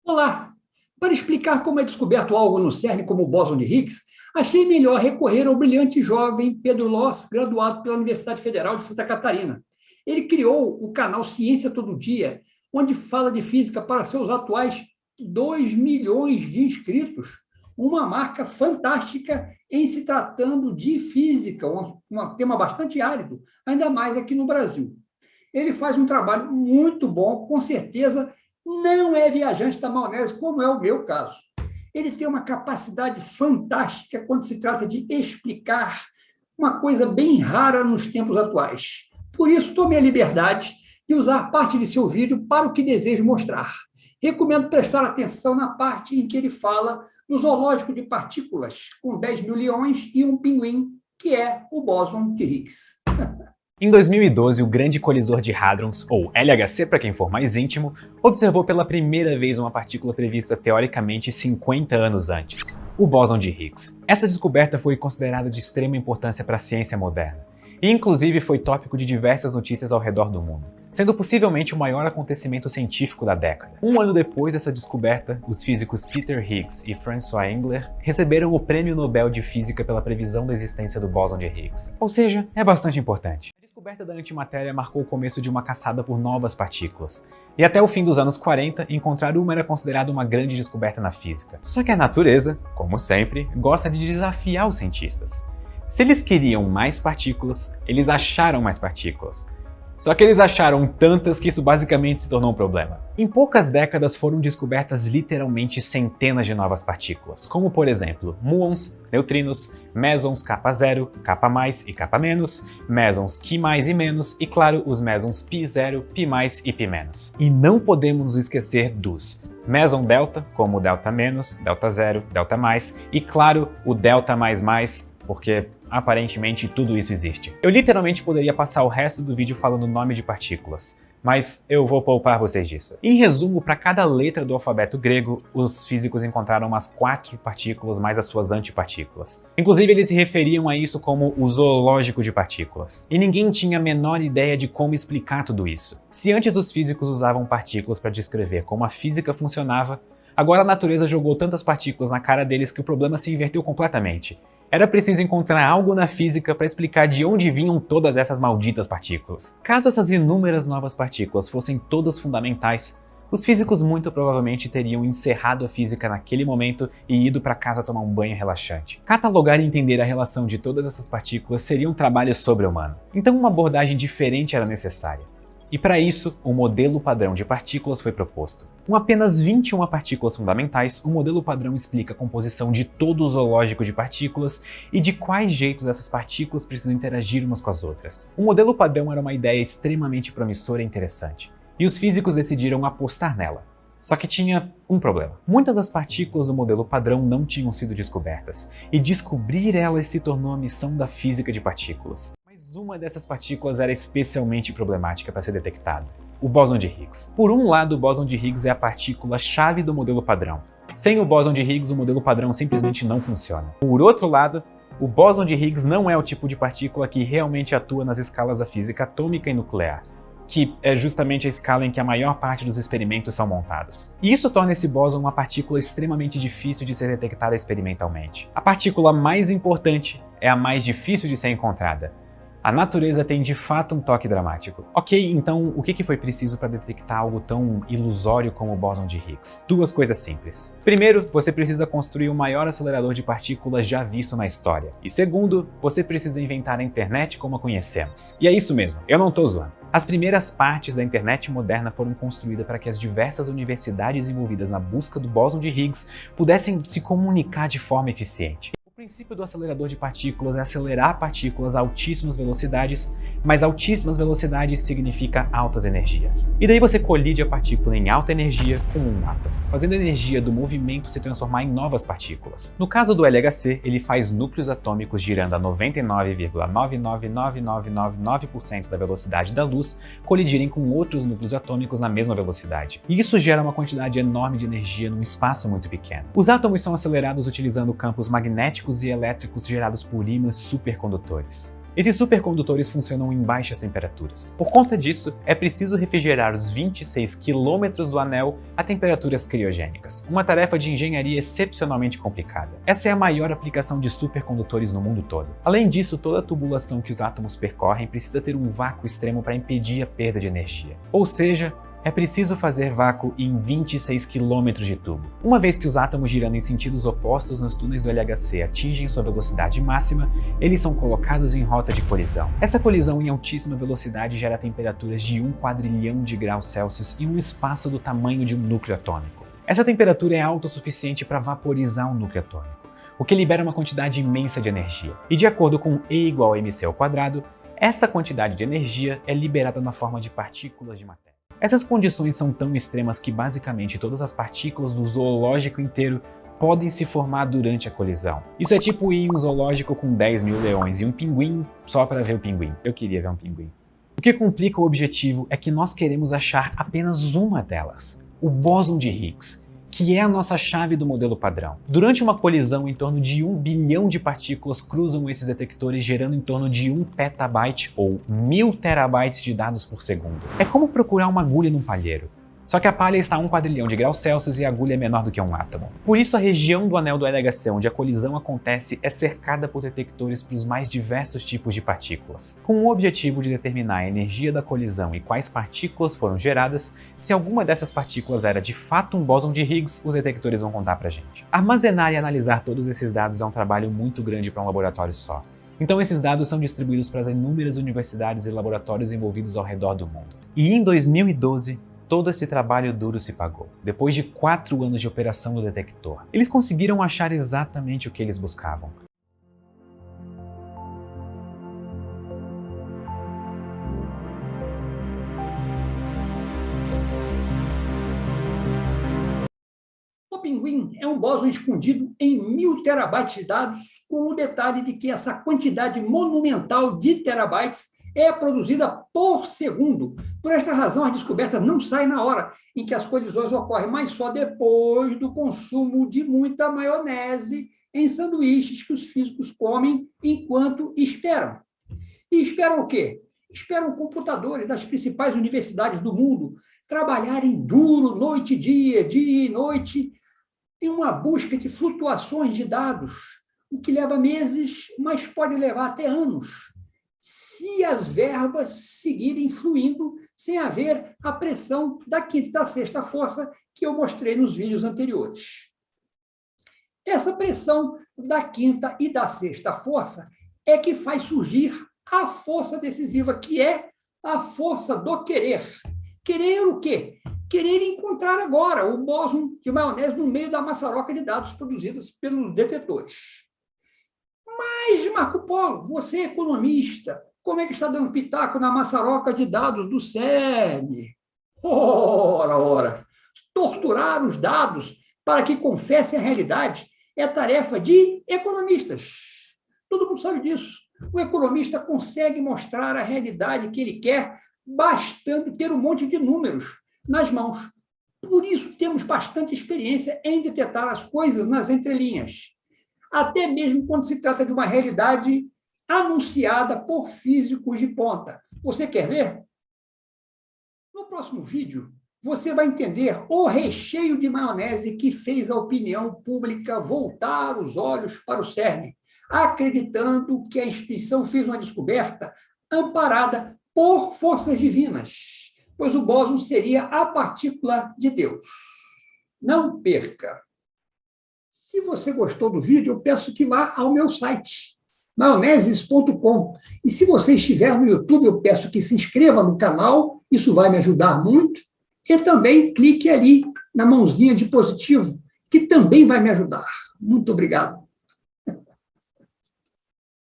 Olá! Para explicar como é descoberto algo no CERN como o bóson de Higgs, achei melhor recorrer ao brilhante jovem Pedro Loss, graduado pela Universidade Federal de Santa Catarina. Ele criou o canal Ciência Todo Dia, onde fala de física para seus atuais 2 milhões de inscritos, uma marca fantástica em se tratando de física, um tema bastante árido, ainda mais aqui no Brasil. Ele faz um trabalho muito bom, com certeza não é viajante da maionese, como é o meu caso. Ele tem uma capacidade fantástica quando se trata de explicar uma coisa bem rara nos tempos atuais. Por isso, tomei a liberdade de usar parte de seu vídeo para o que desejo mostrar. Recomendo prestar atenção na parte em que ele fala do zoológico de partículas, com 10 mil leões e um pinguim, que é o bóson de Higgs. Em 2012, o Grande Colisor de Hadrons, ou LHC para quem for mais íntimo, observou pela primeira vez uma partícula prevista teoricamente 50 anos antes, o bóson de Higgs. Essa descoberta foi considerada de extrema importância para a ciência moderna, e inclusive foi tópico de diversas notícias ao redor do mundo, sendo possivelmente o maior acontecimento científico da década. Um ano depois dessa descoberta, os físicos Peter Higgs e François Englert receberam o Prêmio Nobel de Física pela previsão da existência do bóson de Higgs. Ou seja, é bastante importante. A descoberta da antimatéria marcou o começo de uma caçada por novas partículas. E até o fim dos anos 40, encontrar uma era considerado uma grande descoberta na física. Só que a natureza, como sempre, gosta de desafiar os cientistas. Se eles queriam mais partículas, eles acharam mais partículas. Só que eles acharam tantas que isso basicamente se tornou um problema. Em poucas décadas foram descobertas literalmente centenas de novas partículas, como por exemplo, muons, neutrinos, mesons K0, K+, e K-, mesons Ki+, e menos, e claro, os mesons Pi0, Pi+, e Pi-. E não podemos nos esquecer dos meson delta, como delta-, delta-0, delta+, e claro, o delta++, porque aparentemente tudo isso existe. Eu literalmente poderia passar o resto do vídeo falando o nome de partículas, mas eu vou poupar vocês disso. Em resumo, para cada letra do alfabeto grego, os físicos encontraram umas 4 partículas mais as suas antipartículas. Inclusive, eles se referiam a isso como o zoológico de partículas. E ninguém tinha a menor ideia de como explicar tudo isso. Se antes os físicos usavam partículas para descrever como a física funcionava, agora a natureza jogou tantas partículas na cara deles que o problema se inverteu completamente. Era preciso encontrar algo na física para explicar de onde vinham todas essas malditas partículas. Caso essas inúmeras novas partículas fossem todas fundamentais, os físicos muito provavelmente teriam encerrado a física naquele momento e ido para casa tomar um banho relaxante. Catalogar e entender a relação de todas essas partículas seria um trabalho sobre-humano. Então uma abordagem diferente era necessária. E para isso, o modelo padrão de partículas foi proposto. Com apenas 21 partículas fundamentais, o modelo padrão explica a composição de todo o zoológico de partículas e de quais jeitos essas partículas precisam interagir umas com as outras. O modelo padrão era uma ideia extremamente promissora e interessante, e os físicos decidiram apostar nela. Só que tinha um problema. Muitas das partículas do modelo padrão não tinham sido descobertas, e descobrir elas se tornou a missão da física de partículas. Uma dessas partículas era especialmente problemática para ser detectada, o bóson de Higgs. Por um lado, o bóson de Higgs é a partícula-chave do modelo padrão. Sem o bóson de Higgs, o modelo padrão simplesmente não funciona. Por outro lado, o bóson de Higgs não é o tipo de partícula que realmente atua nas escalas da física atômica e nuclear, que é justamente a escala em que a maior parte dos experimentos são montados. E isso torna esse bóson uma partícula extremamente difícil de ser detectada experimentalmente. A partícula mais importante é a mais difícil de ser encontrada. A natureza tem de fato um toque dramático. Ok, então o que foi preciso para detectar algo tão ilusório como o bóson de Higgs? Duas coisas simples. Primeiro, você precisa construir o maior acelerador de partículas já visto na história. E segundo, você precisa inventar a internet como a conhecemos. E é isso mesmo, eu não tô zoando. As primeiras partes da internet moderna foram construídas para que as diversas universidades envolvidas na busca do bóson de Higgs pudessem se comunicar de forma eficiente. O princípio do acelerador de partículas é acelerar partículas a altíssimas velocidades, mas altíssimas velocidades significa altas energias. E daí você colide a partícula em alta energia com um átomo, fazendo a energia do movimento se transformar em novas partículas. No caso do LHC, ele faz núcleos atômicos girando a 99,99999% da velocidade da luz colidirem com outros núcleos atômicos na mesma velocidade. E isso gera uma quantidade enorme de energia num espaço muito pequeno. Os átomos são acelerados utilizando campos magnéticos e elétricos gerados por ímãs supercondutores. Esses supercondutores funcionam em baixas temperaturas. Por conta disso, é preciso refrigerar os 26 quilômetros do anel a temperaturas criogênicas, uma tarefa de engenharia excepcionalmente complicada. Essa é a maior aplicação de supercondutores no mundo todo. Além disso, toda a tubulação que os átomos percorrem precisa ter um vácuo extremo para impedir a perda de energia. Ou seja, é preciso fazer vácuo em 26 km de tubo. Uma vez que os átomos girando em sentidos opostos nos túneis do LHC atingem sua velocidade máxima, eles são colocados em rota de colisão. Essa colisão em altíssima velocidade gera temperaturas de 1 quadrilhão de graus Celsius em um espaço do tamanho de um núcleo atômico. Essa temperatura é alta o suficiente para vaporizar um núcleo atômico, o que libera uma quantidade imensa de energia. E de acordo com E igual a mc ao quadrado, essa quantidade de energia é liberada na forma de partículas de matéria. Essas condições são tão extremas que basicamente todas as partículas do zoológico inteiro podem se formar durante a colisão. Isso é tipo ir em um zoológico com 10 mil leões e um pinguim só para ver o pinguim. Eu queria ver um pinguim. O que complica o objetivo é que nós queremos achar apenas uma delas, o bóson de Higgs, que é a nossa chave do modelo padrão. Durante uma colisão, em torno de 1 bilhão de partículas cruzam esses detectores, gerando em torno de 1 petabyte ou 1000 terabytes de dados por segundo. É como procurar uma agulha num palheiro. Só que a palha está a 1 quadrilhão de graus Celsius e a agulha é menor do que um átomo. Por isso a região do anel do LHC onde a colisão acontece é cercada por detectores para os mais diversos tipos de partículas, com o objetivo de determinar a energia da colisão e quais partículas foram geradas. Se alguma dessas partículas era de fato um bóson de Higgs, os detectores vão contar pra gente. Armazenar e analisar todos esses dados é um trabalho muito grande para um laboratório só. Então esses dados são distribuídos para as inúmeras universidades e laboratórios envolvidos ao redor do mundo. E em 2012, todo esse trabalho duro se pagou. Depois de 4 anos de operação do detector, eles conseguiram achar exatamente o que eles buscavam. O pinguim é um bóson escondido em 1000 terabytes de dados, com o detalhe de que essa quantidade monumental de terabytes é produzida por segundo. Por esta razão, as descobertas não saem na hora em que as colisões ocorrem, mas só depois do consumo de muita maionese em sanduíches que os físicos comem enquanto esperam. E esperam o quê? Esperam computadores das principais universidades do mundo trabalharem duro, noite e dia e noite, em uma busca de flutuações de dados, o que leva meses, mas pode levar até anos, se as verbas seguirem fluindo sem haver a pressão da quinta e da sexta força que eu mostrei nos vídeos anteriores. Essa pressão da quinta e da sexta força é que faz surgir a força decisiva, que é a força do querer. Querer o quê? Querer encontrar agora o bóson de maionese no meio da maçaroca de dados produzidas pelos detetores. Mas, Marco Polo, você é economista, como é que está dando pitaco na maçaroca de dados do CERN? Ora. Torturar os dados para que confessem a realidade é tarefa de economistas. Todo mundo sabe disso. O economista consegue mostrar a realidade que ele quer, bastando ter um monte de números nas mãos. Por isso, temos bastante experiência em detectar as coisas nas entrelinhas, até mesmo quando se trata de uma realidade anunciada por físicos de ponta. Você quer ver? No próximo vídeo, você vai entender o recheio de maionese que fez a opinião pública voltar os olhos para o CERN, acreditando que a instituição fez uma descoberta amparada por forças divinas, pois o bóson seria a partícula de Deus. Não perca! Se você gostou do vídeo, eu peço que vá ao meu site, maioneses.com. E se você estiver no YouTube, eu peço que se inscreva no canal, isso vai me ajudar muito. E também clique ali na mãozinha de positivo, que também vai me ajudar. Muito obrigado.